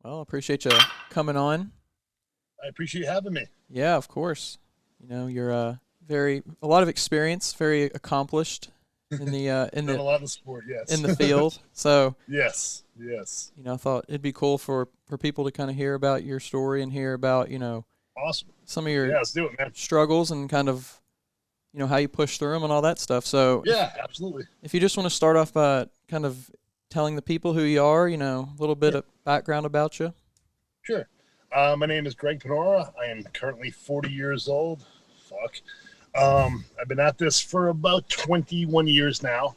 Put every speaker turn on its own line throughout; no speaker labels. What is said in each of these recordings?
Well, I appreciate you coming on.
I appreciate you having me.
Yeah, of course. You're a lot of experience, very accomplished in the
Done a lot of sport,
in
yes.
the field. So,
Yes, yes.
I thought it'd be cool for people to kind of hear about your story and hear about,
Awesome.
some of your
Yeah, let's do it, man.
struggles and kind of, how you push through them and all that stuff. So,
Yeah, absolutely.
if you just want to start off by kind of telling the people who you are, a little bit
Yeah,
of background about you.
sure. My name is Greg Panora. I am currently 40 years old. Fuck. I've been at this for about 21 years now.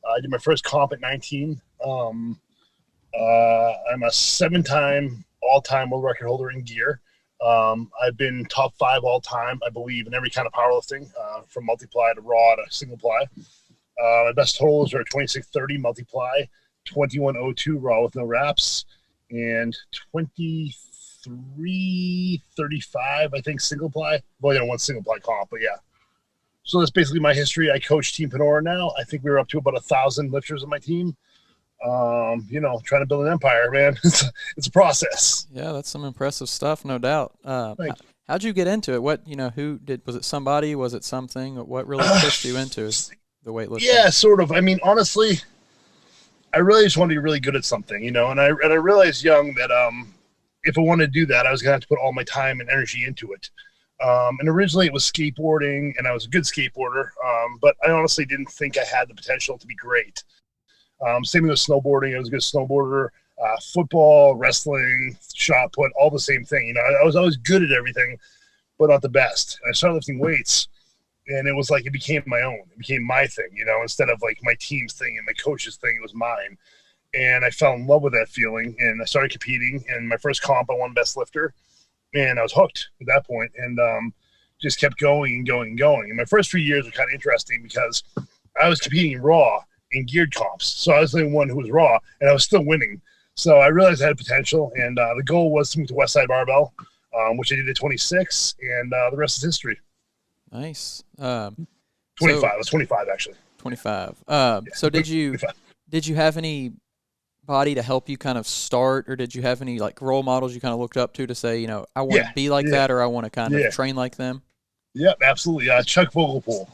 I did my first comp at 19. I'm a seven-time all-time world record holder in gear. I've been top five all-time, I believe, in every kind of powerlifting, from multiply to raw to single ply. My best totals are 2630 multiply, 2102 raw with no wraps, and 2335, I think, single ply. Well, one single ply comp, but yeah. So that's basically my history. I coach Team Panora now. I think we were up to about 1,000 lifters on my team. Trying to build an empire, man. It's a process.
Yeah, that's some impressive stuff, no doubt.
Thank
How'd you get into it? Who did, was it somebody? Was it something? What really
you.
pushed you into the weightlifting?
Yeah, sort of. I mean, honestly, I really just wanted to be really good at something, and I realized young that if I wanted to do that, I was gonna have to put all my time and energy into it. And originally it was skateboarding, and I was a good skateboarder, but I honestly didn't think I had the potential to be great. Same with snowboarding. I was a good snowboarder. Football, wrestling, shot put, all the same thing. I was always good at everything, but not the best. And I started lifting weights, and it was like it became my own. It became my thing, instead of like my team's thing and my coach's thing. It was mine. And I fell in love with that feeling, and I started competing. And my first comp, I won best lifter, and I was hooked at that point, and just kept going and going and going. And my first 3 years were kind of interesting because I was competing in raw in geared comps. So I was the only one who was raw, and I was still winning. So I realized I had potential, and the goal was to move to Westside Barbell, which I did at 26, and the rest is history.
Nice.
25.
So
I was 25, actually.
25.
Yeah,
So did you
25.
did you have any body to help you kind of start, or did you have any like role models you kind of looked up to say, I want to
Yeah,
be like
yeah,
that, or I want to kind of
yeah.
train like them?
Yep, absolutely. Chuck Vogelpool,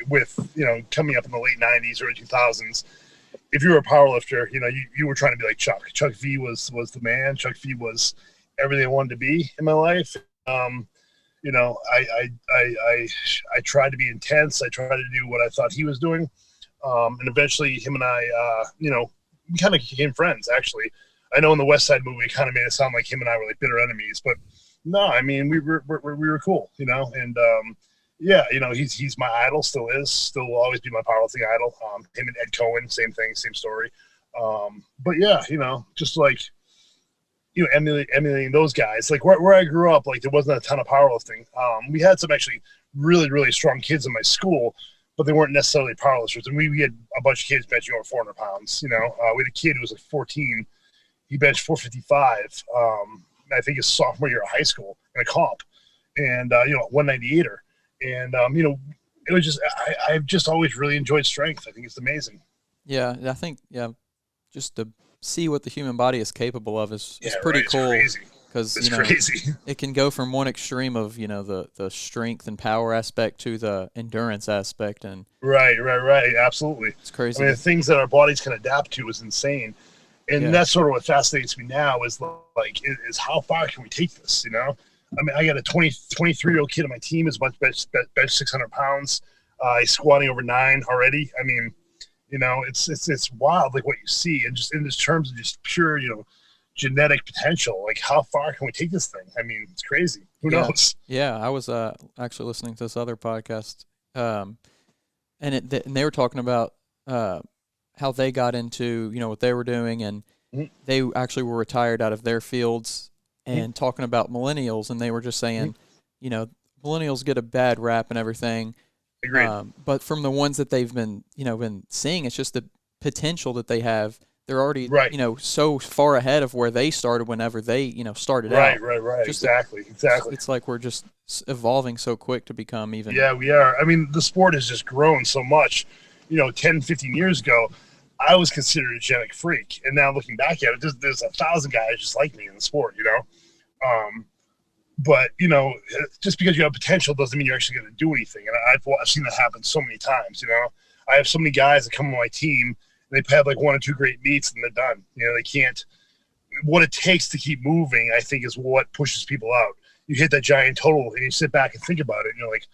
with, coming up in the late 90s, early 2000s, if you were a power lifter, you were trying to be like Chuck. Chuck V was the man. Chuck V was everything I wanted to be in my life. I tried to be intense. I tried to do what I thought he was doing. And eventually him and I, we kind of became friends, actually. I know in the West Side movie, it kind of made it sound like him and I were like bitter enemies, but no, I mean, we were cool, and yeah, he's my idol, still will always be my powerlifting idol. Him and Ed Cohen, same thing, same story. But yeah, just like emulating those guys. Like where I grew up, like there wasn't a ton of powerlifting. We had some actually really really strong kids in my school, but they weren't necessarily powerlifters. And we had a bunch of kids benching over 400 pounds. We had a kid who was like 14. He benched 455. I think his sophomore year of high school in a comp, and 198er, and it was just I've just always really enjoyed strength. I think it's amazing.
Yeah, I think just to see what the human body is capable of is
Yeah,
pretty
right. It's
cool
crazy.
because
It's crazy.
it can go from one extreme of the strength and power aspect to the endurance aspect, and
Right. Absolutely.
it's
I
crazy.
mean, the things that our bodies can adapt to is insane, and
Yeah,
that's sort of what fascinates me now is how far can we take this? I mean, I got a 23-year-old kid on my team is bench 600 pounds. He's squatting over 9 already. I mean, it's wild, like what you see, and just in this terms of just pure, genetic potential. Like, how far can we take this thing? I mean, it's crazy. Who
yeah,
knows?
yeah. I was actually listening to this other podcast, um, and they were talking about how they got into what they were doing, and
Mhm,
they actually were retired out of their fields,
mhm,
and talking about millennials, and they were just
mhm.
saying, you know, millennials get a bad rap and everything,
Agreed.
but from the ones that they've been seeing, it's just the potential that they have. They're already
Right.
so far ahead of where they started whenever they started
Right.
out.
Right. Right.
Just
Exactly. Exactly.
it's like we're just evolving so quick to become even.
Yeah, we are. I mean, the sport has just grown so much. 10, 15 years ago, I was considered a genetic freak. And now looking back at it, there's 1,000 guys just like me in the sport, But, just because you have potential doesn't mean you're actually going to do anything. And I've seen that happen so many times, I have so many guys that come on my team, and they have like 1 or 2 great meets, and they're done. They can't. What it takes to keep moving, I think, is what pushes people out. You hit that giant total, and you sit back and think about it, and you're like,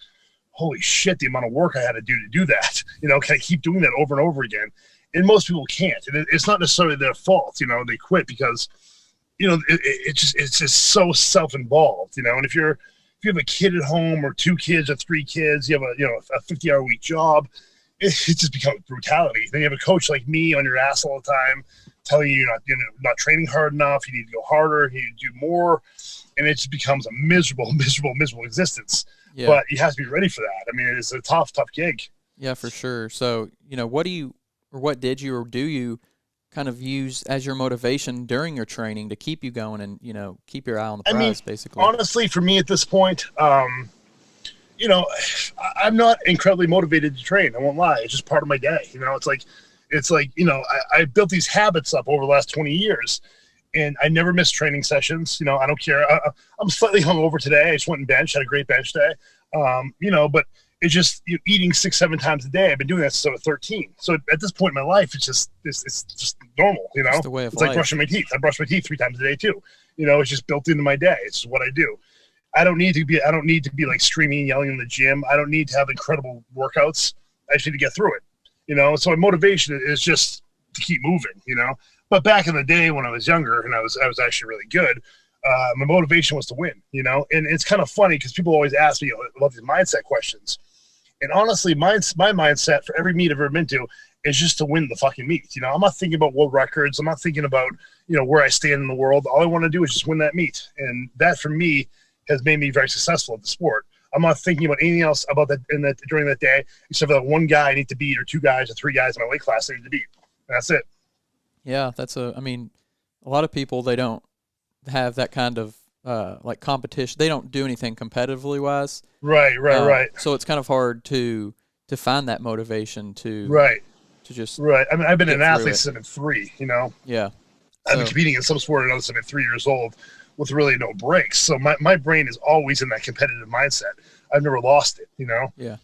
holy shit, the amount of work I had to do that. Can I keep doing that over and over again? And most people can't. And it's not necessarily their fault. They quit because, it's just so self-involved. And if you have a kid at home or 2 kids or 3 kids, you have a 50-hour-week job, it just becomes brutality. Then you have a coach like me on your ass all the time, telling you you're not training hard enough. You need to go harder. You need to do more, and it just becomes a miserable existence. Yeah. But you have to be ready for that. I mean, it's a tough gig.
Yeah, for sure. So, what did you kind of use as your motivation during your training to keep you going and, keep your eye on the prize, basically?
Honestly, for me at this point, I'm not incredibly motivated to train. I won't lie. It's just part of my day. It's like, I built these habits up over the last 20 years, and I never miss training sessions. I don't care. I'm slightly hungover today. I just went and benched, had a great bench day. But it's just eating 6-7 times a day. I've been doing that since I was 13. So at this point in my life, it's just normal.
It's the way of
life.
Like
brushing my teeth. I brush my teeth 3 times a day too. It's just built into my day. It's what I do. I don't need to be like screaming and yelling in the gym. I don't need to have incredible workouts. I just need to get through it. So my motivation is just to keep moving, But back in the day when I was younger and I was actually really good, my motivation was to win, And it's kind of funny because people always ask me about these mindset questions. And honestly, my mindset for every meet I've ever been to is just to win the fucking meet. I'm not thinking about world records. I'm not thinking about, where I stand in the world. All I want to do is just win that meet. And that for me has made me very successful at the sport. I'm not thinking about anything else about that during that day, except for that 1 guy I need to beat or 2 guys or 3 guys in my weight class I need to beat. And that's it.
Yeah, a lot of people, they don't have that kind of like competition. They don't do anything competitively wise.
Right.
So it's kind of hard to find that motivation to just
right. I mean, I've been an athlete since I've been 3.
Yeah.
I've been competing in some sport or another since I've been 3 years old, with really no breaks. So my brain is always in that competitive mindset. I've never lost it,
Yeah.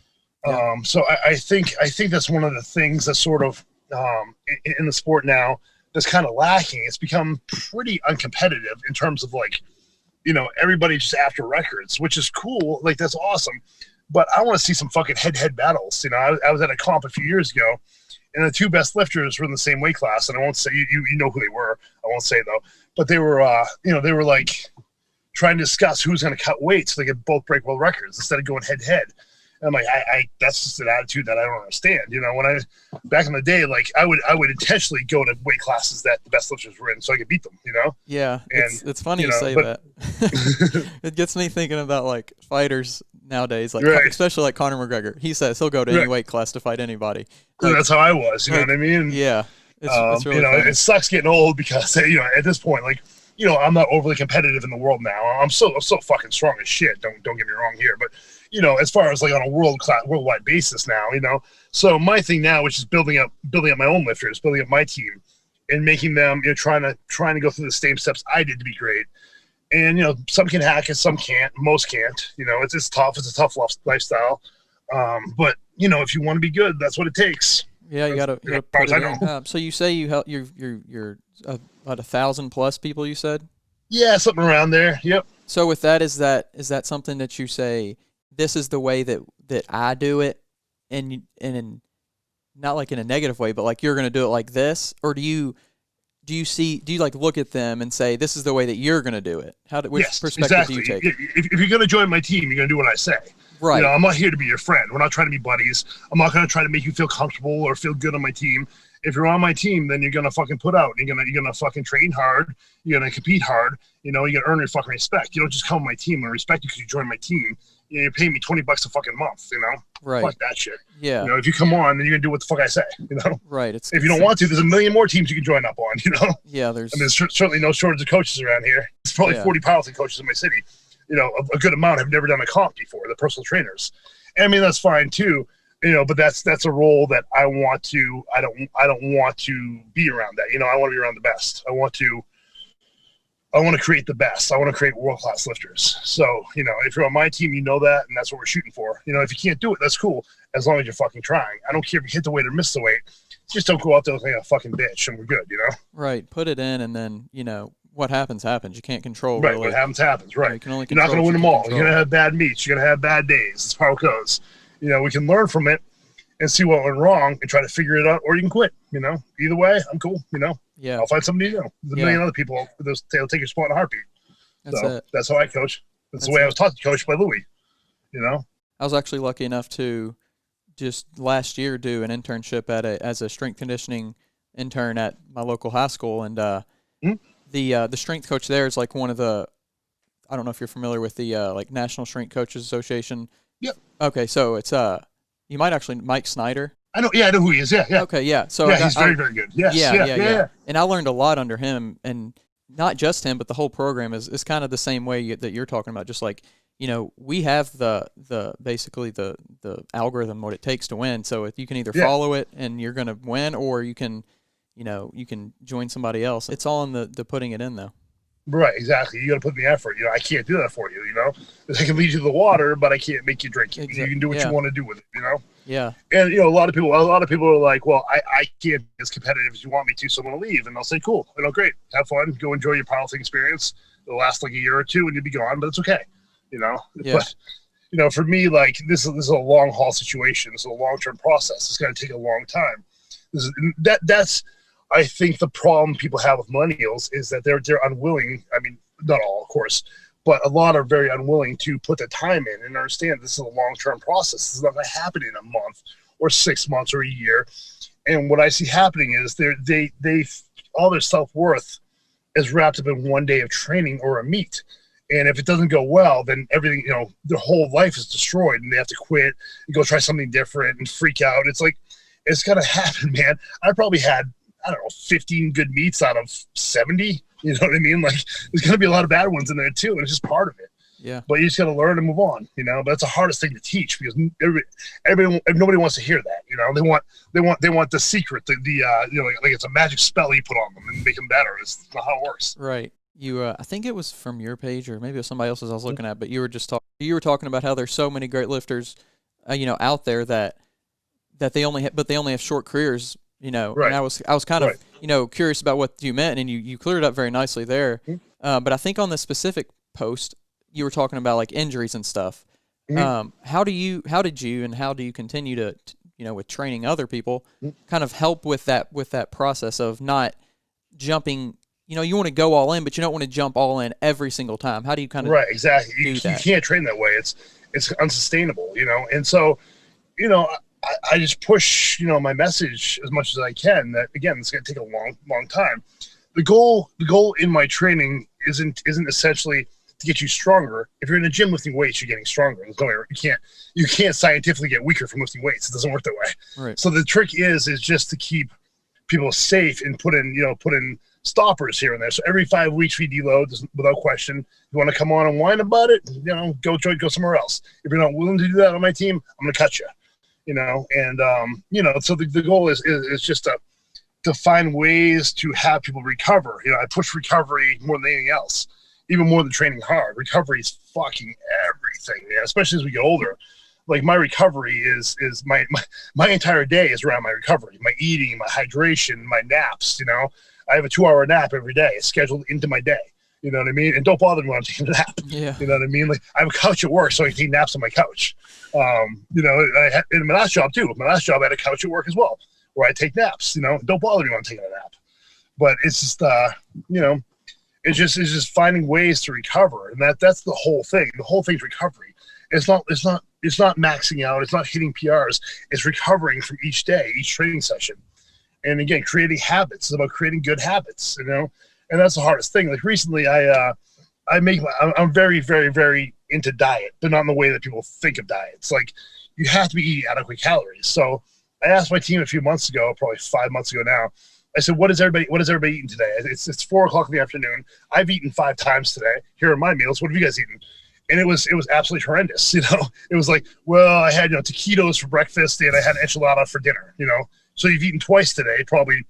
So I think that's one of the things that sort of in the sport now that's kind of lacking. It's become pretty uncompetitive in terms of like, everybody just after records, which is cool. Like, that's awesome. But I want to see some fucking head-to-head battles. I was at a comp a few years ago, and the 2 best lifters were in the same weight class. And I won't say, you know who they were. I won't say though. But they were, they were like trying to discuss who's going to cut weight so they could both break world records instead of going head to head. And I'm like, that's just an attitude that I don't understand. When I back in the day, like I would intentionally go to weight classes that the best lifters were in so I could beat them.
Yeah, and it's funny you say that. It gets me thinking about like fighters nowadays, like especially like Conor McGregor. He says he'll go to any weight class to fight anybody. Like,
that's how I was. You know what I mean?
Yeah. It's really funny.
It sucks getting old because at this point, like, I'm not overly competitive in the world now. I'm so fucking strong as shit. Don't get me wrong here, but as far as like on a worldwide basis now, So my thing now is just building up my own lifters, building up my team, and making them trying to go through the same steps I did to be great. And some can hack it, some can't, most can't. It's tough. It's a tough lifestyle. But if you want to be good, that's what it takes.
Yeah, you gotta put it in. So you say you're about 1,000 plus people, you said?
Yeah, something around there. Yep.
So with that, is that something that you say, this is the way that I do it, and not like in a negative way, but like you're going to do it like this, or do you like look at them and say, this is the way that you're going to do it? Which perspective do you take?
If you're going to join my team, you're going to do what I say.
Right.
I'm not here to be your friend. We're not trying to be buddies. I'm not going to try to make you feel comfortable or feel good on my team. If you're on my team, then you're going to fucking put out. You're going to fucking train hard. You're going to compete hard. You got to earn your fucking respect. You don't just come on my team and respect you because you joined my team. You're paying me $20 a fucking month,
Right.
Fuck that shit.
Yeah.
If you come on, then you're going to do what the fuck I say,
Right.
If you don't want to, there's a million more teams you can join up on,
Yeah,
there's certainly no shortage of coaches around here. There's probably 40 powerlifting coaches in my city. A good amount have never done a comp before, the personal trainers. And I mean, that's fine too. but that's a role that I don't want to be around that. I want to be around the best. I want to create the best. I want to create world-class lifters. So, if you're on my team, that, and that's what we're shooting for. If you can't do it, that's cool, as long as you're fucking trying. I don't care if you hit the weight or miss the weight. Just don't go out there looking like a fucking bitch, and we're good,
Right. Put it in, and then, what happens, happens. You can't control.
Right.
Really.
What happens, right.
You can only
you're not going to win them all.
Control.
You're going to have bad meets. You're going to have bad days. That's how it goes. We can learn from it and see what went wrong and try to figure it out, or you can quit. Either way, I'm cool.
Yeah.
I'll find somebody new. There's a million other people. They'll take your spot in a heartbeat. That's how I coach. That's the way I was taught to coach by Louis.
I was actually lucky enough to just last year do an internship as a strength conditioning intern at my local high school, and the strength coach there is like one of the, I don't know if you're familiar with the like National Strength Coaches Association.
Yep.
Okay, so it's you might actually Mike Snyder.
I know who he is. Yeah.
Okay, yeah. So
he's very, very good. Yes. Yeah.
And I learned a lot under him, and not just him, but the whole program is kind of the same way that you're talking about. Just like, we have the basically the algorithm, what it takes to win. So if you can either follow it and you're going to win, or you can, you can join somebody else. It's all in the putting it in, though.
Right, exactly. You got to put in the effort. I can't do that for you. I can lead you to the water, but I can't make you drink it. You can do what you want to do with it.
Yeah.
And a lot of people are like, well, I can't be as competitive as you want me to, so I'm going to leave. And I'll say, cool, great, have fun, go enjoy your powerlifting experience. It'll last like a year or two, and you'll be gone, but it's okay.
Yeah.
But for me, like this is a long haul situation. This is a long term process. It's going to take a long time. That's I think the problem people have with millennials is that they're unwilling. I mean, not all, of course, but a lot are very unwilling to put the time in and understand this is a long-term process. This is not going to happen in a month or 6 months or a year. And what I see happening is they all their self-worth is wrapped up in one day of training or a meet. And if it doesn't go well, then everything, their whole life is destroyed, and they have to quit and go try something different and freak out. It's like, it's going to happen, man. I probably had, 15 good meets out of 70. You know what I mean? Like, there's going to be a lot of bad ones in there too, and it's just part of it.
Yeah.
But you just got to learn and move on. But that's the hardest thing to teach, because nobody wants to hear that. They want the secret, like it's a magic spell you put on them and make them better. It's not how it works.
Right. You, I think it was from your page, or maybe it was somebody else's I was looking at, but you were talking about how there's so many great lifters, out there that they only have short careers.
Right.
And I was kind of, curious about what you meant, and you cleared it up very nicely there.
Mm-hmm.
But I think on the specific post, you were talking about like injuries and stuff.
Mm-hmm.
How did you, and how do you continue to with training other people, kind of help with that process of not jumping, you want to go all in, but you don't want to jump all in every single time. How do you kind of
right, exactly. You
that?
Can't train that way. It's unsustainable, and so, I just push, my message as much as I can that, again, it's going to take a long, long time. The goal in my training isn't essentially to get you stronger. If you're in the gym lifting weights, you're getting stronger. There's no way, you can't scientifically get weaker from lifting weights. It doesn't work that way.
Right.
So the trick is just to keep people safe and put in stoppers here and there. So every 5 weeks we deload without question. You want to come on and whine about it, go somewhere else. If you're not willing to do that on my team, I'm going to cut you. So the goal is just to find ways to have people recover. I push recovery more than anything else, even more than training hard. Recovery is fucking everything, man, especially as we get older. Like, my recovery is my entire day is around my recovery, my eating, my hydration, my naps. I have a 2-hour nap every day. It's scheduled into my day. You know what I mean? And don't bother me when I'm taking a nap.
Yeah.
You know what I mean? Like, I have a couch at work, so I can take naps on my couch. I had in my last job too. My last job, I had a couch at work as well, where I take naps. Don't bother me when I'm taking a nap. But it's just, it's just finding ways to recover, and that's the whole thing. The whole thing's recovery. It's not maxing out. It's not hitting PRs. It's recovering from each day, each training session, and again, creating habits. It's about creating good habits. And that's the hardest thing. Like, recently, I'm very, very, very into diet, but not in the way that people think of diets. Like, you have to be eating adequate calories. So I asked my team a few months ago, probably 5 months ago now. I said, what is everybody eating today? It's 4:00 in the afternoon. I've eaten 5 times today. Here are my meals. What have you guys eaten? And it was absolutely horrendous. It was like, well, I had, taquitos for breakfast and I had enchilada for dinner, so you've eaten twice today, probably,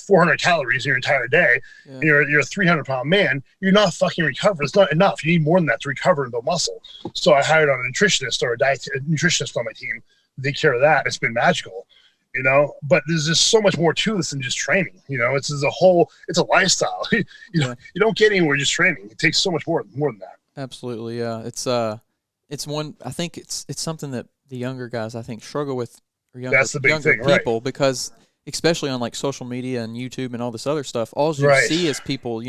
400 calories in your entire day. Yeah. And you're a 300-pound man. You're not fucking recovered. It's not enough. You need more than that to recover and build muscle. So I hired on a nutritionist or a nutritionist on my team to take care of that. It's been magical, but there's just so much more to this than just training. It's a lifestyle. You don't get anywhere just training. It takes so much more than that.
Absolutely. Yeah. It's one, I think it's something that the younger guys, I think, struggle with, or younger people, right? Because especially on like social media and YouTube and all this other stuff, all you see is people,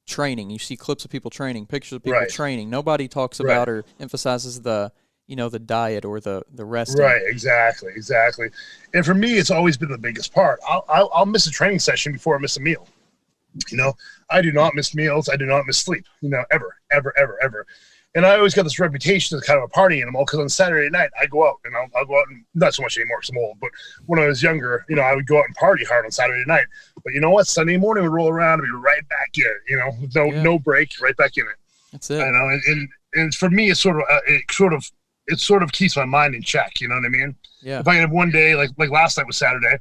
training. You see clips of people training, pictures of people training. Nobody talks about or emphasizes the diet or the resting.
Right, exactly. And for me, it's always been the biggest part. I'll miss a training session before I miss a meal. I do not miss meals. I do not miss sleep, ever. And I always got this reputation as kind of a party animal because on Saturday night I go out and I'll go out, and not so much anymore because I'm old, but when I was younger, I would go out and party hard on Saturday night. But you know what? Sunday morning would roll around and be right back in it, with no break, right back in it.
That's it.
And for me, it's sort of keeps my mind in check. You know what I mean?
Yeah.
If I have one day like last night was Saturday,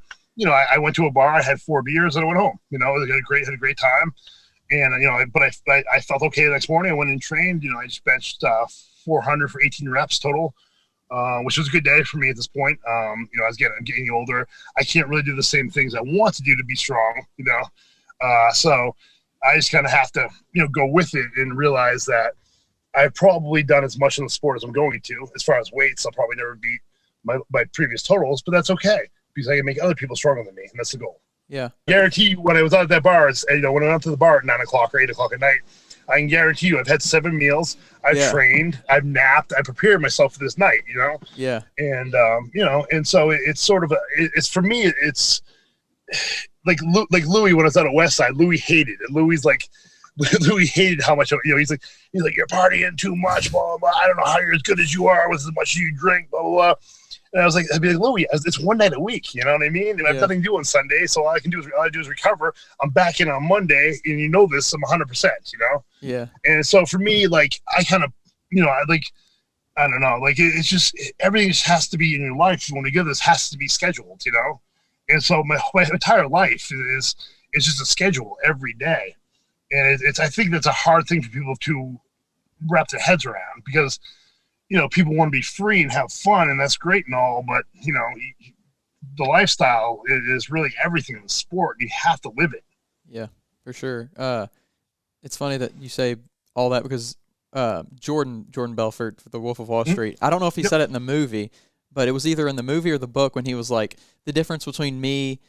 I went to a bar, I had 4 beers, and I went home. I had a great time. And, but I felt okay the next morning. I went and trained. I just benched 400 for 18 reps total, which was a good day for me at this point. I'm getting older. I can't really do the same things I want to do to be strong, so I just kind of have to, go with it and realize that I've probably done as much in the sport as I'm going to. As far as weights, I'll probably never beat my previous totals, but that's okay because I can make other people stronger than me, and that's the goal.
Yeah.
Guarantee you, when I was out at that bar, when I went out to the bar at 9 o'clock or 8 o'clock at night, I can guarantee you I've had 7 meals, I've trained, I've napped, I prepared myself for this night,
Yeah.
And, and so it's sort of it's for me, it's like Louis, when I was out at Westside, Louis hated it. Louis hated how much, he's like, you're partying too much, blah, blah, blah. I don't know how you're as good as you are with as much as you drink, blah, blah, blah. And I'd be like, Louis, it's one night a week, you know what I mean? And I have nothing to do on Sunday, so all I do is recover. I'm back in on Monday, and this, I'm 100%,
Yeah.
And so for me, like, I kind of, I don't know, like, it's just, everything just has to be in your life. You want to get this, has to be scheduled, And so my entire life is just a schedule every day. And I think that's a hard thing for people to wrap their heads around because, people want to be free and have fun, and that's great and all, but, the lifestyle is really everything in the sport. You have to live it.
Yeah, for sure. It's funny that you say all that because Jordan Belfort for The Wolf of Wall Street, I don't know if he said it in the movie, but it was either in the movie or the book when he was like, the difference between me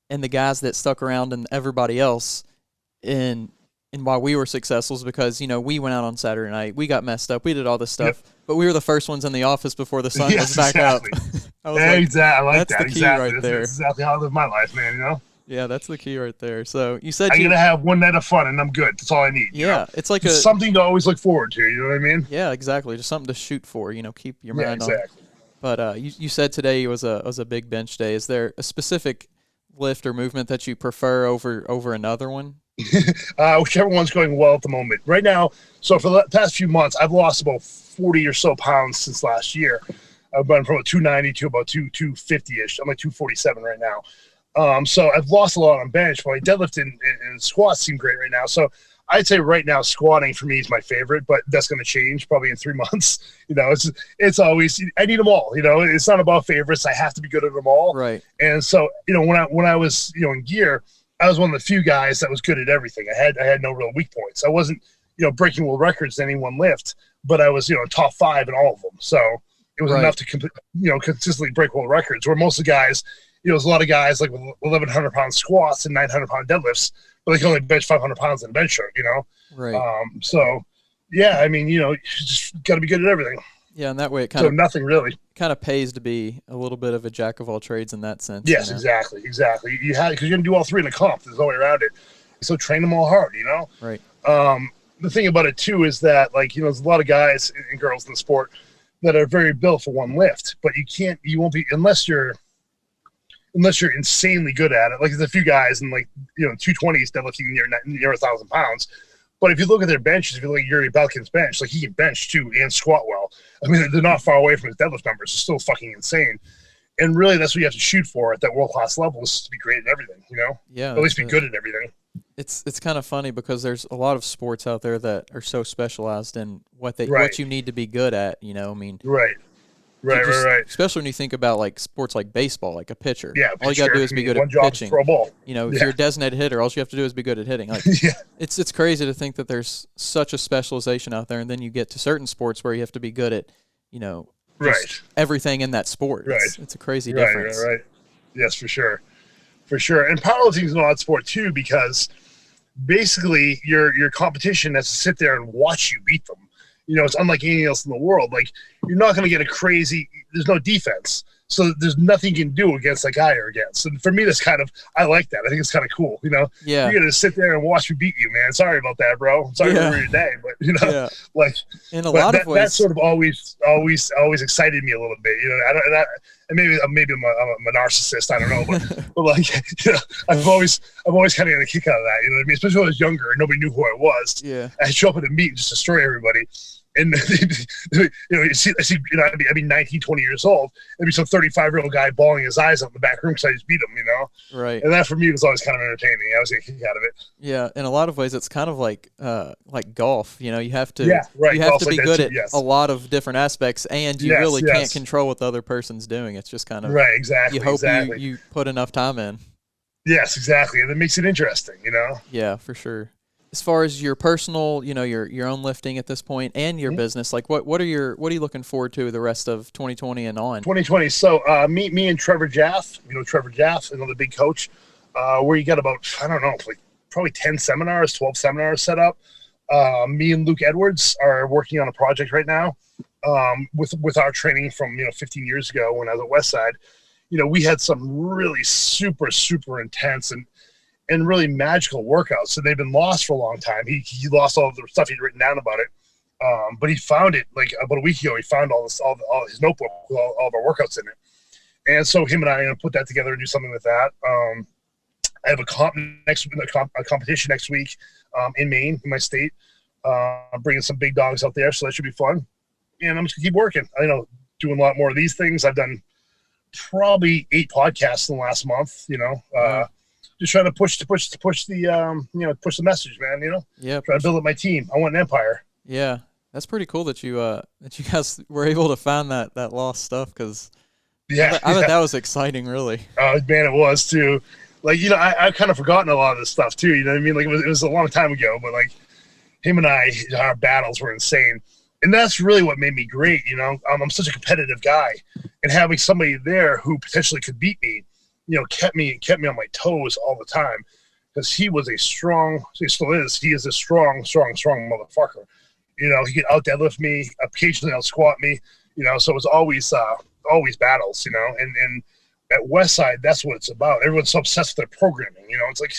and the guys that stuck around and everybody else and why we were successful is because, we went out on Saturday night. We got messed up. We did all this stuff. Yep. But we were the first ones in the office before the sun was back up. I was
exactly. I like
that's
that.
The key right there.
That's exactly how I live my life, man,
Yeah, that's the key right there. So you said
I'm going to have one night of fun, and I'm good. That's all I need.
Yeah, it's like
something to always look forward to, you know what I mean?
Yeah, exactly. Just something to shoot for, keep your mind on. But you said today was a big bench day. Is there a specific lift or movement that you prefer over another one?
Whichever one's going well at the moment. Right now, so for the past few months, I've lost about 40 or so pounds since last year. I've gone from about 290 to about 250-ish. I'm like 247 right now. So I've lost a lot on bench, but my deadlift and squats seem great right now. So I'd say right now squatting for me is my favorite, but that's going to change probably in 3 months. It's always, I need them all. It's not about favorites. I have to be good at them all.
Right.
And so, when I was, in gear, I was one of the few guys that was good at everything. I had no real weak points. I wasn't, breaking world records in any one lift, but I was, top 5 in all of them. So it was enough to, consistently break world records. Where most of the guys, there's a lot of guys like with 1,100 pound squats and 900 pound deadlifts, but they can only bench 500 pounds in a bench shirt,
Right.
So yeah, I mean, you just got to be good at everything.
Yeah, and that way it
nothing really
kind of pays to be a little bit of a jack of all trades in that sense.
Yes, exactly. You have, because you're gonna do all 3 in a comp. There's no way around it. So train them all hard,
Right.
The thing about it too is that, like, there's a lot of guys and girls in the sport that are very built for one lift, but you won't be unless you're insanely good at it. Like, there's a few guys in 220s deadlifting near 1,000 pounds. But if you look at their benches, if you look at Yuri Belkin's bench, like he can bench too and squat well. I mean, they're not far away from his deadlift numbers. It's still fucking insane. And really, that's what you have to shoot for at that world-class level, is to be great at everything, you know?
Yeah.
Or at least be good at everything.
It's kind of funny because there's a lot of sports out there that are so specialized in what you need to be good at, you know? I mean,
right.
Especially when you think about like sports like baseball, like a pitcher.
Yeah,
all you got to do is be good at pitching.
Throw a ball.
You know, if you're a designated hitter, all you have to do is be good at hitting. Like, it's crazy to think that there's such a specialization out there, and then you get to certain sports where you have to be good at, you know, everything in that sport.
Right.
It's a crazy difference.
Right. Yes, for sure. And powerlifting is an odd sport too, because basically your competition has to sit there and watch you beat them. You know, it's unlike anything else in the world. Like, you're not going to get there's no defense. So there's nothing you can do against that guy or against. And for me, I like that. I think it's kind of cool, you know?
Yeah.
You're going to sit there and watch me beat you, man. Sorry about that, bro. Sorry for your day. But, you know, like,
in a lot of ways,
that sort of always excited me a little bit, you know? And maybe I'm a narcissist. I don't know, but like, you know, I've always kind of got a kick out of that. You know what I mean? Especially when I was younger and nobody knew who I was.
Yeah.
I'd show up at a meet and just destroy everybody. And you know, I see, you know, I'd be 19, 20 years old. There'd be some 35-year-old guy bawling his eyes out in the back room because I just beat him, you know?
Right.
And that for me was always kind of entertaining. I was getting a kick out of it.
Yeah, in a lot of ways, it's kind of like golf. You know, you have to be good at a lot of different aspects, and you really can't control what the other person's doing. It's just kind of
exactly.
You hope you put enough time in.
Yes, exactly, and it makes it interesting. You know.
Yeah, for sure. As far as your personal, you know, your own lifting at this point and your business, like what are you looking forward to the rest of 2020 and on?
2020. So me and Trevor Jaff, you know, Trevor Jaff, another big coach, where you got about, I don't know, like probably 10 seminars, 12 seminars set up. Me and Luke Edwards are working on a project right now with our training from, you know, 15 years ago when I was at Westside. You know, we had some really super, super intense and really magical workouts. So they've been lost for a long time. He lost all of the stuff he'd written down about it. But he found it like about a week ago. He found all his notebook with all of our workouts in it. And so him and I are going to put that together and do something with that. I have a competition next week in Maine, in my state. I'm bringing some big dogs out there, so that should be fun. And I'm just going to keep working. I know, doing a lot more of these things. I've done probably 8 podcasts in the last month, you know. Just trying to push the push the message, man. You know, trying to build up my team. I want an empire.
Yeah, that's pretty cool that you guys were able to find that lost stuff, because I bet that was exciting, really.
Oh man, it was too. Like, you know, I've kind of forgotten a lot of this stuff too. You know what I mean? Like it was a long time ago, but like him and our battles were insane, and that's really what made me great. You know, I'm such a competitive guy, and having somebody there who potentially could beat me, you know, kept me on my toes all the time, because he still is a strong motherfucker. You know, he could out deadlift me, occasionally out squat me, you know, so it was always battles, you know, and at Westside, that's what it's about. Everyone's so obsessed with their programming, you know, it's like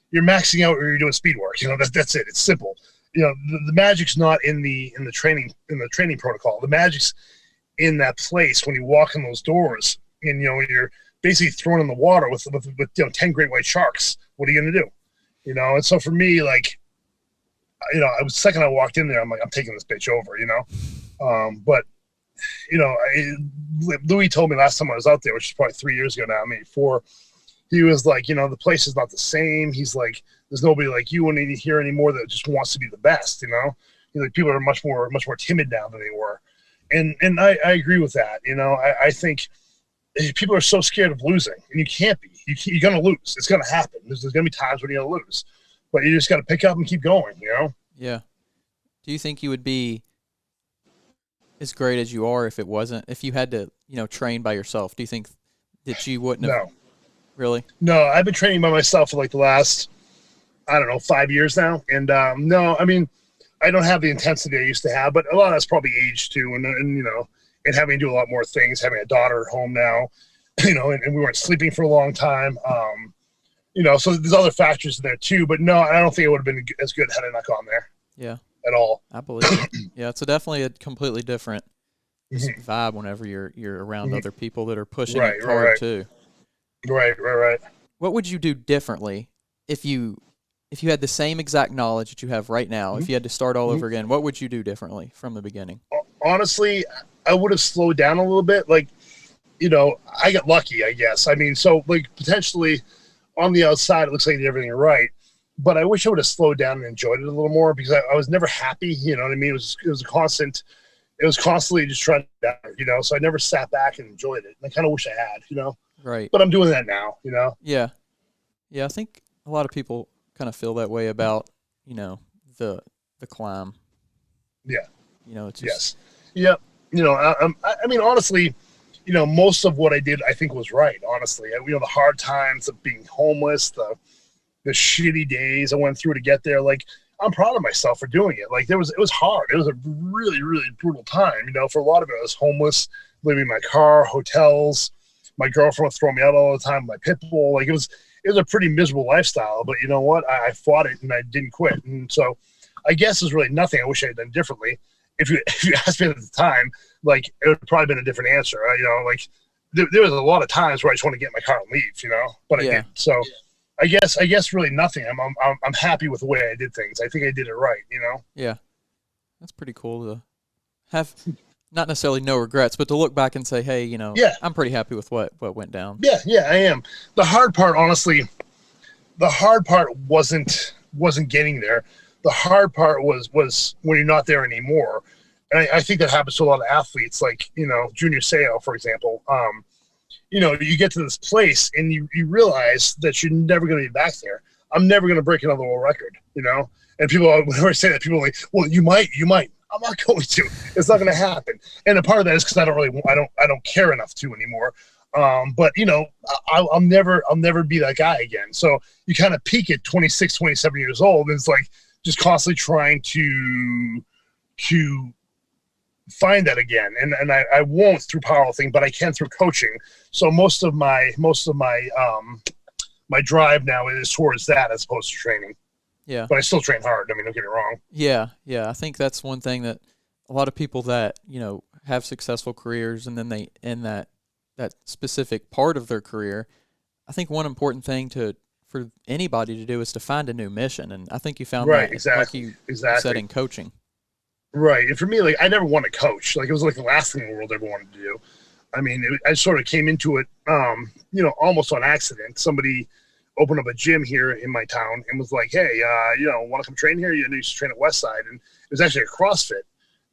you're maxing out or you're doing speed work, you know, that's it. It's simple. You know, the magic's not in the training protocol. The magic's in that place when you walk in those doors, and, you know, you're basically thrown in the water with you know, 10 great white sharks. What are you going to do? You know? And so for me, like, you know, the second I walked in there, I'm like, I'm taking this bitch over, you know? But, you know, Louis told me last time I was out there, which is probably 3 years ago now, maybe 4, he was like, you know, the place is not the same. He's like, there's nobody like you in here anymore that just wants to be the best, you know? You know, people are much more timid now than they were. And I agree with that. You know, I think people are so scared of losing, and you can't be. You're going to lose. It's going to happen. There's going to be times when you're going to lose, but you just got to pick up and keep going, you know?
Yeah. Do you think you would be as great as you are if you had to, you know, train by yourself? Do you think that you wouldn't have?
No.
Really?
No, I've been training by myself for like the last, I don't know, 5 years now. And no, I mean, I don't have the intensity I used to have, but a lot of that's probably age too. And you know, and having to do a lot more things, having a daughter at home now, you know, and we weren't sleeping for a long time. You know, so there's other factors in there too, but no, I don't think it would have been as good had I not gone there.
Yeah.
At all.
I believe it. Yeah. It's definitely a completely different vibe whenever you're around other people that are pushing it hard too.
Right.
What would you do differently if you if you had the same exact knowledge that you have right now,
Mhm.
if you had to start all
Mhm.
over again, what would you do differently from the beginning?
Honestly, I would have slowed down a little bit. Like, you know, I got lucky, I guess. I mean, so like potentially on the outside, it looks like I did everything right, but I wish I would have slowed down and enjoyed it a little more because I was never happy. You know what I mean? It was a constant. It was constantly just trying to get better, you know. So I never sat back and enjoyed it. And I kind of wish I had, you know.
Right.
But I'm doing that now, you know.
Yeah. Yeah. I think a lot of people kind of feel that way about, the climb.
Yeah.
It's just,
Yes. Yep. You know, I mean, honestly, you know, most of what I did, I think was right. Honestly, you know, the hard times of being homeless, the shitty days I went through to get there. Like, I'm proud of myself for doing it. Like, it was hard. It was a really, really brutal time. You know, for a lot of it, I was homeless, living in my car, hotels. My girlfriend would throw me out all the time. My pit bull. Like, it was a pretty miserable lifestyle. But you know what? I fought it and I didn't quit. And so, I guess there's really nothing I wish I had done differently. If you asked me at the time, like, it would have probably been a different answer. You know, like there was a lot of times where I just want to get in my car and leave. You know, but I did. So. Yeah. I guess really nothing. I'm happy with the way I did things. I think I did it right, you know?
Yeah. That's pretty cool to have, not necessarily no regrets, but to look back and say, hey,
Yeah.
I'm pretty happy with what went down.
Yeah, I am. The hard part, honestly, wasn't getting there. The hard part was when you're not there anymore. And I think that happens to a lot of athletes, like, you know, Junior Seau, for example. You know, you get to this place and you realize that you're never going to be back there. I'm never going to break another world record, you know? And people, whenever I say that, people are like, well, you might. I'm not going to. It's not going to happen. And a part of that is because I don't care enough to anymore. But, you know, I'll never be that guy again. So you kind of peak at 26, 27 years old. And it's like just constantly trying to find that again, and I won't through powerlifting, but I can through coaching. So most of my my drive now is towards that as opposed to training.
Yeah,
but I still train hard. I mean, don't get me wrong.
Yeah. I think that's one thing that a lot of people that have successful careers, and then they in that specific part of their career. I think one important thing for anybody to do is to find a new mission, and I think you found
right,
that,
exactly,
like you said in coaching.
Right. And for me, like, I never wanted to coach. Like, it was like the last thing in the world I ever wanted to do. I mean, I sort of came into it, you know, almost on accident. Somebody opened up a gym here in my town and was like, hey, you know, want to come train here? You know, you should train at Westside. And it was actually a CrossFit.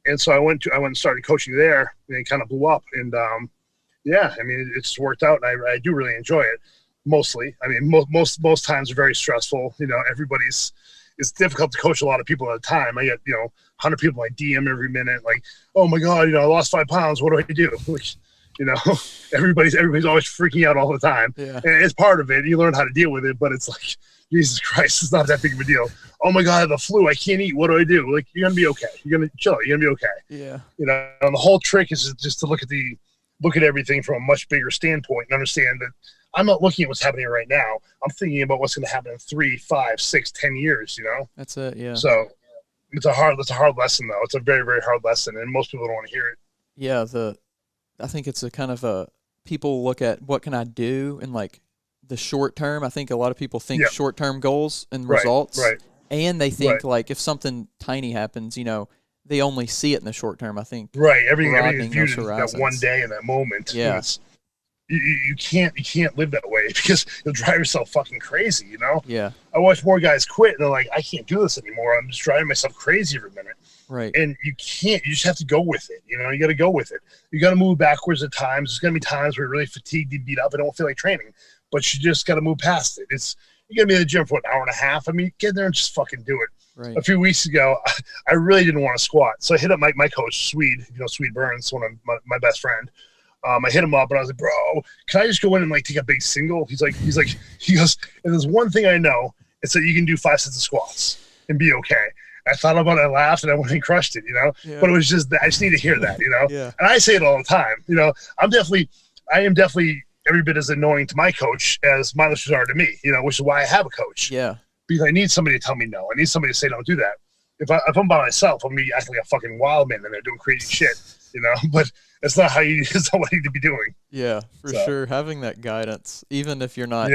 And so I went and started coaching there, and it kind of blew up. And, yeah, I mean, it's worked out. And I do really enjoy it, mostly. I mean, most times are very stressful. You know, it's difficult to coach a lot of people at a time. I get, 100 people I DM every minute, like, oh my God, I lost 5 pounds. What do I do? Like, everybody's always freaking out all the time.
Yeah.
And it's part of it. You learn how to deal with it, but it's like, Jesus Christ, it's not that big of a deal. Oh my God, I have the flu. I can't eat. What do I do? Like, you're going to be okay. You're going to chill. You're going to be okay.
Yeah.
And the whole trick is just to look at everything from a much bigger standpoint and understand that I'm not looking at what's happening right now. I'm thinking about what's going to happen in 3, 5, 6, 10 years,
That's it. Yeah.
So it's a hard lesson, though. It's a very, very hard lesson, and most people don't want to hear it.
Yeah. I think it's a kind of people look at what can I do in like the short term. I think a lot of people think short-term goals and results.
Right.
And they think like if something tiny happens, they only see it in the short term. I think
everything is viewed in that one day in that moment.
Yeah.
You can't live that way because you'll drive yourself fucking crazy,
Yeah.
I watch more guys quit and they're like, I can't do this anymore. I'm just driving myself crazy every minute.
Right.
And you just have to go with it. You got to go with it. You got to move backwards at times. There's going to be times where you're really fatigued and beat up and don't feel like training, but you just got to move past it. You got to be in the gym for an hour and a half. I mean, get there and just fucking do it.
Right.
A few weeks ago, I really didn't want to squat. So I hit up my coach, Swede, Swede Burns, one of my best friend. I hit him up and I was like, bro, can I just go in and like take a big single? He goes, and there's one thing I know. It's that you can do 5 sets of squats and be okay. I thought about it, I laughed, and I went and crushed it,
Yeah.
But it was just, I just need to hear that,
Yeah.
And I say it all the time, I am definitely every bit as annoying to my coach as my listeners are to me, which is why I have a coach.
Yeah.
Because I need somebody to tell me no. I need somebody to say, don't do that. If I'm by myself, I'm going to be acting like a fucking wild man and they're doing crazy shit, but it's not it's not what I need to be doing.
Yeah, for sure. Having that guidance, even if you're not,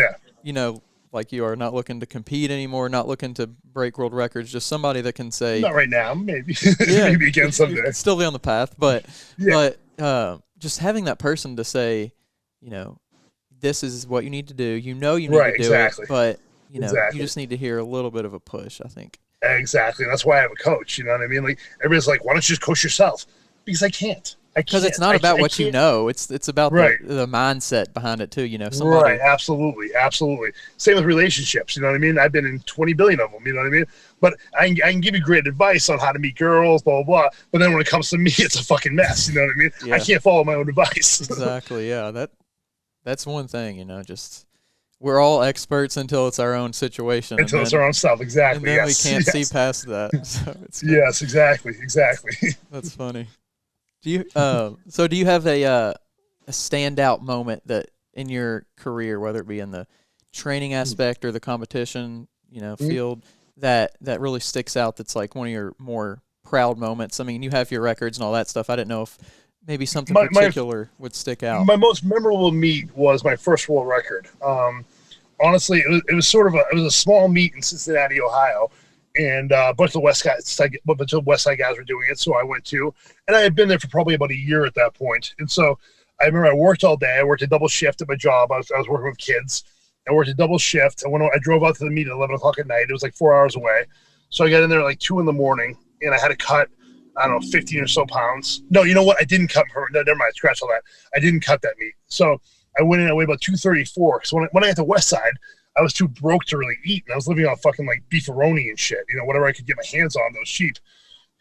like you are, not looking to compete anymore, not looking to break world records, just somebody that can say,
not right now, maybe,
yeah,
maybe again someday.
Still be on the path, but
Yeah.
just having that person to say, you know, this is what you need to do. You need
Right,
to do
exactly.
it, but you know,
Exactly.
you just need to hear a little bit of a push, I think.
Exactly. That's why I have a coach. You know what I mean? Like everybody's like, why don't you just coach yourself? Because I can't.
Because it's not about what you know. It's about
right.
the mindset behind it too. You know, somebody.
Right. Absolutely. Absolutely. Same with relationships. You know what I mean? I've been in 20 billion of them. You know what I mean? But I can give you great advice on how to meet girls, blah, blah, blah. But then when it comes to me, it's a fucking mess. You know what I mean? Yeah. I can't follow my own advice.
Exactly. Yeah. That's one thing, you know, just we're all experts until it's our own situation.
Until it's our own stuff. Exactly.
And then we can't see past that. So it's
yes, exactly. Exactly.
That's funny. Do you have a standout moment that in your career, whether it be in the training aspect or the competition, you know, field, that really sticks out, that's like one of your more proud moments? I mean, you have your records and all that stuff. I didn't know if maybe something particular would stick out.
My most memorable meet was my first world record. Honestly, it was a small meet in Cincinnati, Ohio. And a bunch of West Side guys were doing it, so I went too. And I had been there for probably about a year at that point. And so I remember I worked all day. I worked a double shift at my job. I was working with kids. I worked a double shift. I drove out to the meet at 11 o'clock at night. It was like 4 hours away. So I got in there at like 2 in the morning, and I had to cut, I don't know, 15 or so pounds. No, you know what? I didn't cut. No, never mind. Scratch all that. I didn't cut that meet. So I went in. I weighed about 234. So when I got to West Side, I was too broke to really eat, and I was living on fucking like beefaroni and shit, you know, whatever I could get my hands on that was cheap.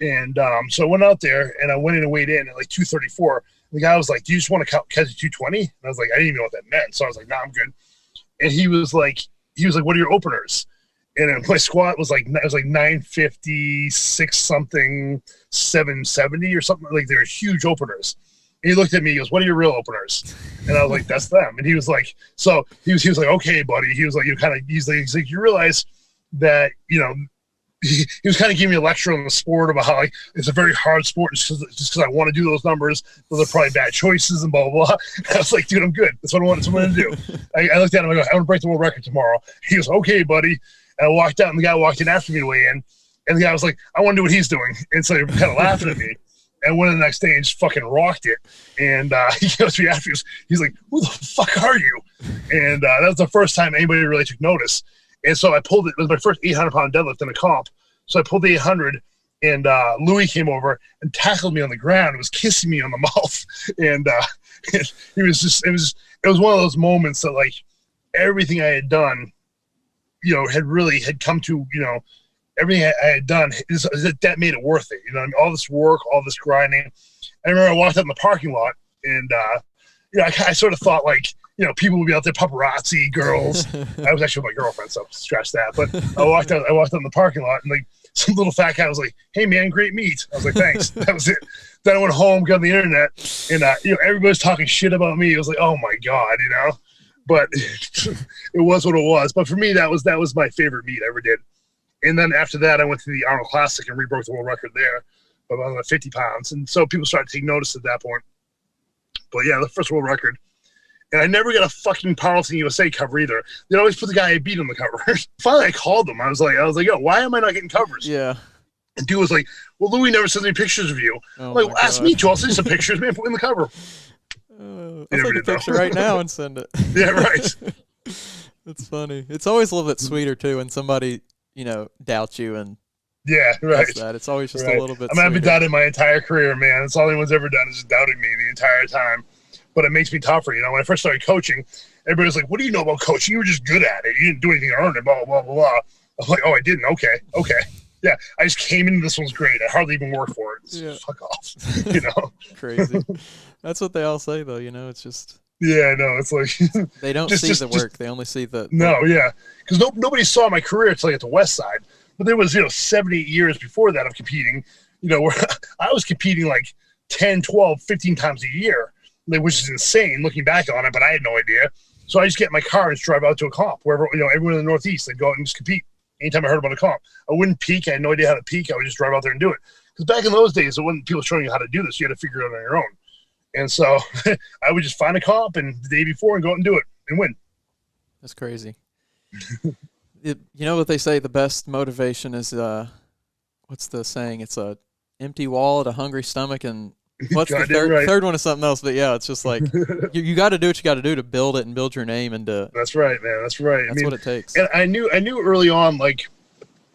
And so I went out there, and I went in and weighed in at like 234. The guy was like, "Do you just want to catch 220?" And I was like, "I didn't even know what that meant." So I was like, "Nah, I'm good." And he was like, "What are your openers?" And my squat was like 956 something, 770 or something. Like they were huge openers. And he looked at me, he goes, "What are your real openers?" And I was like, "That's them." And he was like, so he was like, "Okay, buddy." He was like, he's like, "You realize that, you know," he was kind of giving me a lecture on the sport about how like it's a very hard sport just because I want to do those numbers. Those are probably bad choices and blah, blah, blah. And I was like, "Dude, I'm good. That's what I want. That's what I'm going to do." I looked at him, I go, "I want to break the world record tomorrow." He goes, "Okay, buddy." And I walked out, and the guy walked in after me to weigh in. And the guy was like, "I want to do what he's doing." And so he was kind of laughing at me. And went in the next day and just fucking rocked it. And he goes to me after, he's like, "Who the fuck are you?" And that was the first time anybody really took notice. And so I pulled it. It was my first 800-pound deadlift in a comp. So I pulled the 800, and Louis came over and tackled me on the ground and was kissing me on the mouth. And it was one of those moments that like everything I had done, you know, had come to, you know, everything I had done, that made it worth it. You know, I mean, all this work, all this grinding. I remember I walked out in the parking lot, and you know, I sort of thought like, you know, people would be out there, paparazzi, girls. I was actually with my girlfriend, so scratch that. But I walked out in the parking lot, and like some little fat guy was like, "Hey man, great meet." I was like, "Thanks." That was it. Then I went home, got on the internet, and you know, everybody's talking shit about me. It was like, oh my god, you know. But it was what it was. But for me, that was my favorite meet I ever did. And then after that, I went to the Arnold Classic and rebroke the world record there by about 50 pounds. And so people started to take notice at that point. But yeah, the first world record. And I never got a fucking Powerlifting USA cover either. They'd always put the guy I beat on the cover. Finally, I called them. I was like, "Yo, why am I not getting covers?"
Yeah.
And dude was like, "Well, Louis never sends me pictures of you."
Oh,
I'm like, "Well, ask me to. I'll send you some pictures, man. Put in the cover."
I'll take a picture right now and send it.
Yeah, right.
That's funny. It's always a little bit sweeter too when somebody, you know, doubts you and
yeah, right.
That. It's always just a little bit.
I mean, I've been doubted my entire career, man. That's all anyone's ever done is just doubting me the entire time. But it makes me tougher. You know, when I first started coaching, everybody was like, "What do you know about coaching? You were just good at it. You didn't do anything to earn it, blah, blah, blah, blah." I'm like, "Oh, I didn't? Okay. Yeah, I just came into this one's great. I hardly even worked for it. Yeah. Fuck off." You know?
Crazy. That's what they all say, though. You know, it's just...
Yeah, no, it's like...
they don't see the work. They only see the...
No, yeah. Because nobody saw my career until I got to West Side. But there was, 7, 8 years before that of competing, where I was competing like 10, 12, 15 times a year, which is insane looking back on it, but I had no idea. So I just get in my car and just drive out to a comp wherever, everyone in the Northeast, they'd go out and just compete. Anytime I heard about a comp, I wouldn't peak. I had no idea how to peak. I would just drive out there and do it. Because back in those days, it wasn't people showing you how to do this. You had to figure it out on your own. And so I would just find a comp and the day before and go out and do it and win.
That's crazy. You know what they say? The best motivation is what's the saying? It's a empty wallet, a hungry stomach, and what's the third one is something else. But yeah, it's just like you got to do what you got to do to build it and build your name and to.
That's right, man. That's right.
That's what it takes.
And I knew early on, like,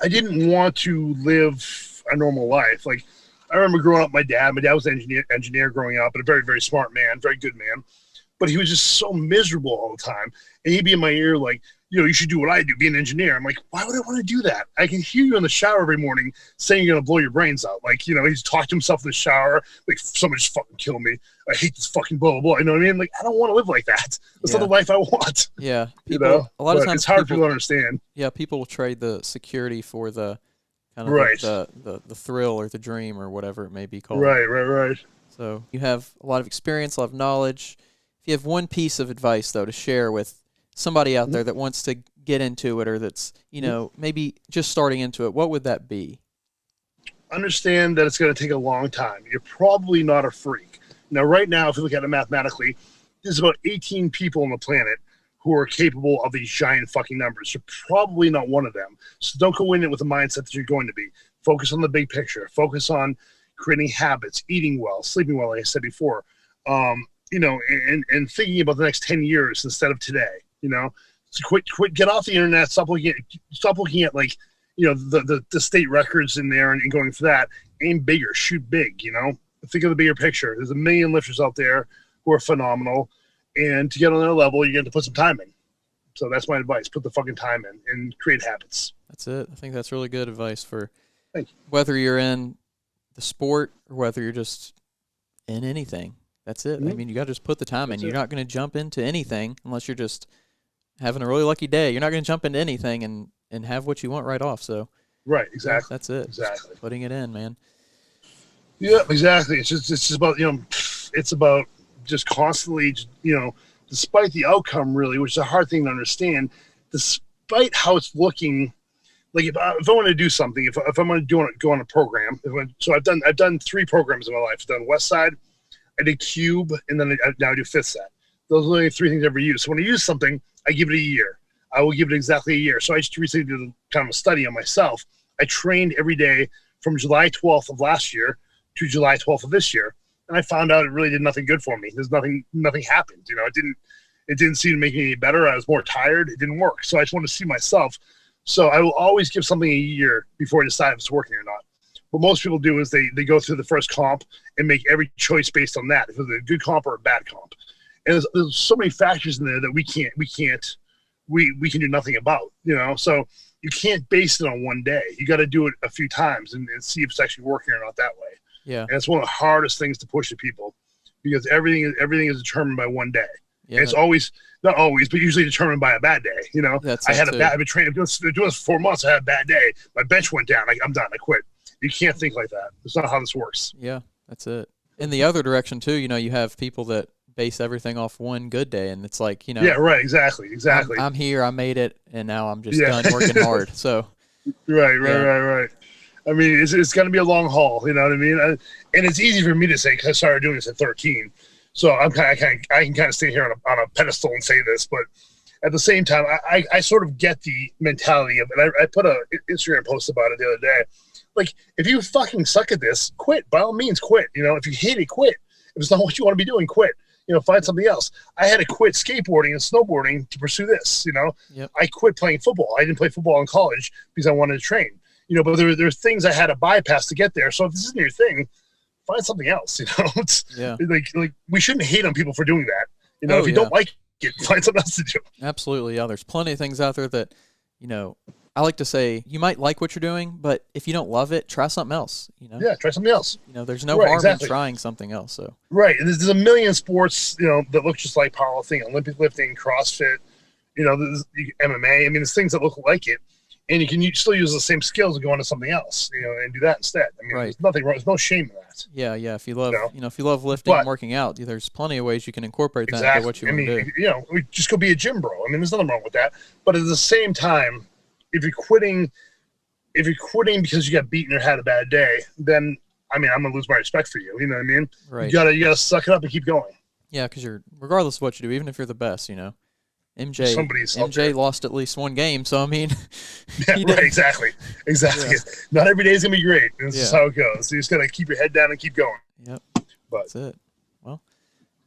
I didn't want to live a normal life. Like, I remember growing up, my dad was an engineer growing up, and a very, very smart man, very good man. But he was just so miserable all the time. And he'd be in my ear like, you should do what I do, be an engineer. I'm like, why would I want to do that? I can hear you in the shower every morning saying you're going to blow your brains out. Like, he's talking to himself in the shower. Like, someone just fucking kill me. I hate this fucking blah, blah, blah. You know what I mean? Like, I don't want to live like that. That's not the life I want.
Yeah. People, a lot of times
it's hard for people to understand.
Yeah. People will trade the security for the kind of like the thrill or the dream or whatever it may be called.
Right.
So you have a lot of experience, a lot of knowledge. If you have one piece of advice, though, to share with somebody out there that wants to get into it or that's, maybe just starting into it, what would that be?
Understand that it's going to take a long time. You're probably not a freak. Now, right now, if you look at it mathematically, there's about 18 people on the planet who are capable of these giant fucking numbers. You're probably not one of them. So don't go in it with the mindset that you're going to be. Focus on the big picture. Focus on creating habits, eating well, sleeping well, like I said before. And thinking about the next 10 years instead of today. So quit, get off the internet. Stop looking at like, the state records in there and going for that. Aim bigger, shoot big. Think of the bigger picture. There's a million lifters out there who are phenomenal, and to get on their level, you're going to put some time in. So that's my advice: put the fucking time in and create habits.
That's it. I think that's really good advice for whether you're in the sport or whether you're just in anything. That's it. I mean, you got to just put the time in. You're not going to jump into anything unless you're just having a really lucky day. You're not going to jump into anything and have what you want right off. So
right, exactly.
That's it.
Exactly.
Just putting it in, man.
Yeah, exactly. It's just about it's about just constantly despite the outcome, really, which is a hard thing to understand. Despite how it's looking, like if I want to do something, if I'm going to go on a program, so I've done 3 programs in my life. I've done West Side, I did Cube, and then now I do Fifth Set. Those are the only 3 things I ever use. So when I use something, I give it a year. I will give it exactly a year. So I just recently did kind of a study on myself. I trained every day from July 12th of last year to July 12th of this year, and I found out it really did nothing good for me. There's nothing happened. It didn't seem to make me any better. I was more tired. It didn't work. So I just want to see myself. So I will always give something a year before I decide if it's working or not. What most people do is they go through the first comp and make every choice based on that, if it's a good comp or a bad comp. And there's so many factors in there that we can do nothing about, So you can't base it on one day. You got to do it a few times and see if it's actually working or not that way.
Yeah.
And it's one of the hardest things to push to people because everything is determined by one day. Yeah, it's always, not always, but usually determined by a bad day. I've been training, doing this for 4 months. I had a bad day. My bench went down. I'm done. I quit. You can't think like that. It's not how this works.
Yeah, that's it. In the other direction too, you have people that base everything off one good day, and it's like,
Yeah, right. Exactly.
I'm here. I made it, and now I'm just done working hard. So.
Right. I mean, it's going to be a long haul. You know what I mean? And it's easy for me to say because I started doing this at 13. So I can kind of stay here on a pedestal and say this, but at the same time, I sort of get the mentality of, and I put a Instagram post about it the other day. Like, if you fucking suck at this, quit. By all means, quit. If you hate it, quit. If it's not what you want to be doing, quit. Find something else. I had to quit skateboarding and snowboarding to pursue this.
Yep.
I quit playing football. I didn't play football in college because I wanted to train. But there's things I had to bypass to get there. So if this isn't your thing, find something else. Like we shouldn't hate on people for doing that. If you don't like it, find something else to do.
Absolutely, yeah. There's plenty of things out there that, I like to say you might like what you're doing, but if you don't love it, try something else.
Yeah, try something else.
There's no harm in trying something else. So
there's a million sports that look just like powerlifting, Olympic lifting, CrossFit. There's MMA. I mean, there's things that look like it. And you can still use the same skills and go on to something else, and do that insteed. I mean, There's nothing wrong. There's no shame in that.
Yeah. If you love, if you love lifting and working out, there's plenty of ways you can incorporate that into what you want to do.
Just go be a gym bro. I mean, there's nothing wrong with that. But at the same time, if you're quitting because you got beaten or had a bad day, then I'm gonna lose my respect for you. You know what I mean?
Right.
You gotta suck it up and keep going.
Yeah, because regardless of what you do, even if you're the best, MJ lost at least one game, so I mean,
yeah, right, exactly.
Yeah.
Not every day is gonna be great. This is
Yeah.
how it goes. So you just gotta keep your head down and keep going.
Yep.
But
That's it. Well,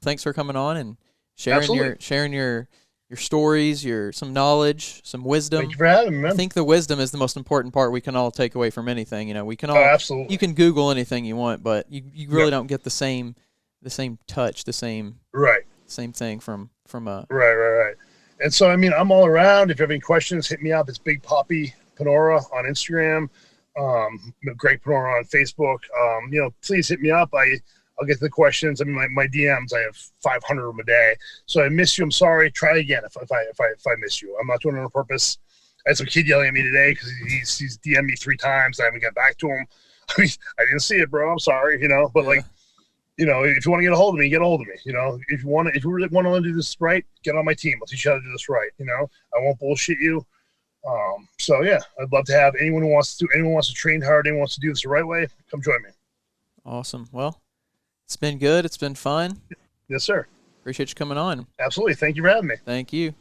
thanks for coming on and sharing
absolutely.
your stories, some knowledge, some wisdom.
Thank you for having me, man.
I think the wisdom is the most important part we can all take away from anything. You know, we can
Oh,
all
absolutely.
you can Google anything you want, but you really
Yep.
don't get the same touch, the same
Right.
thing from a
Right. And so, I mean, I'm all around. If you have any questions, hit me up. It's Big Poppy Panora on Instagram, Greg Panora on Facebook. Please hit me up. I'll get to the questions. I mean, my DMs, I have 500 of them a day. So I miss you. I'm sorry. Try again if I miss you. I'm not doing it on purpose. I had some kid yelling at me today because he's DM'd me 3 times. I haven't got back to him. I mean, I didn't see it, bro. I'm sorry, but
Yeah.
if you want to get a hold of me, get a hold of me. If you really want to do this right, get on my team. I'll teach you how to do this right. I won't bullshit you. So yeah, I'd love to have anyone who wants to train hard, anyone wants to do this the right way, come join me.
Awesome. Well, it's been good. It's been fun.
Yes, sir.
Appreciate you coming on.
Absolutely. Thank you for having me.
Thank you.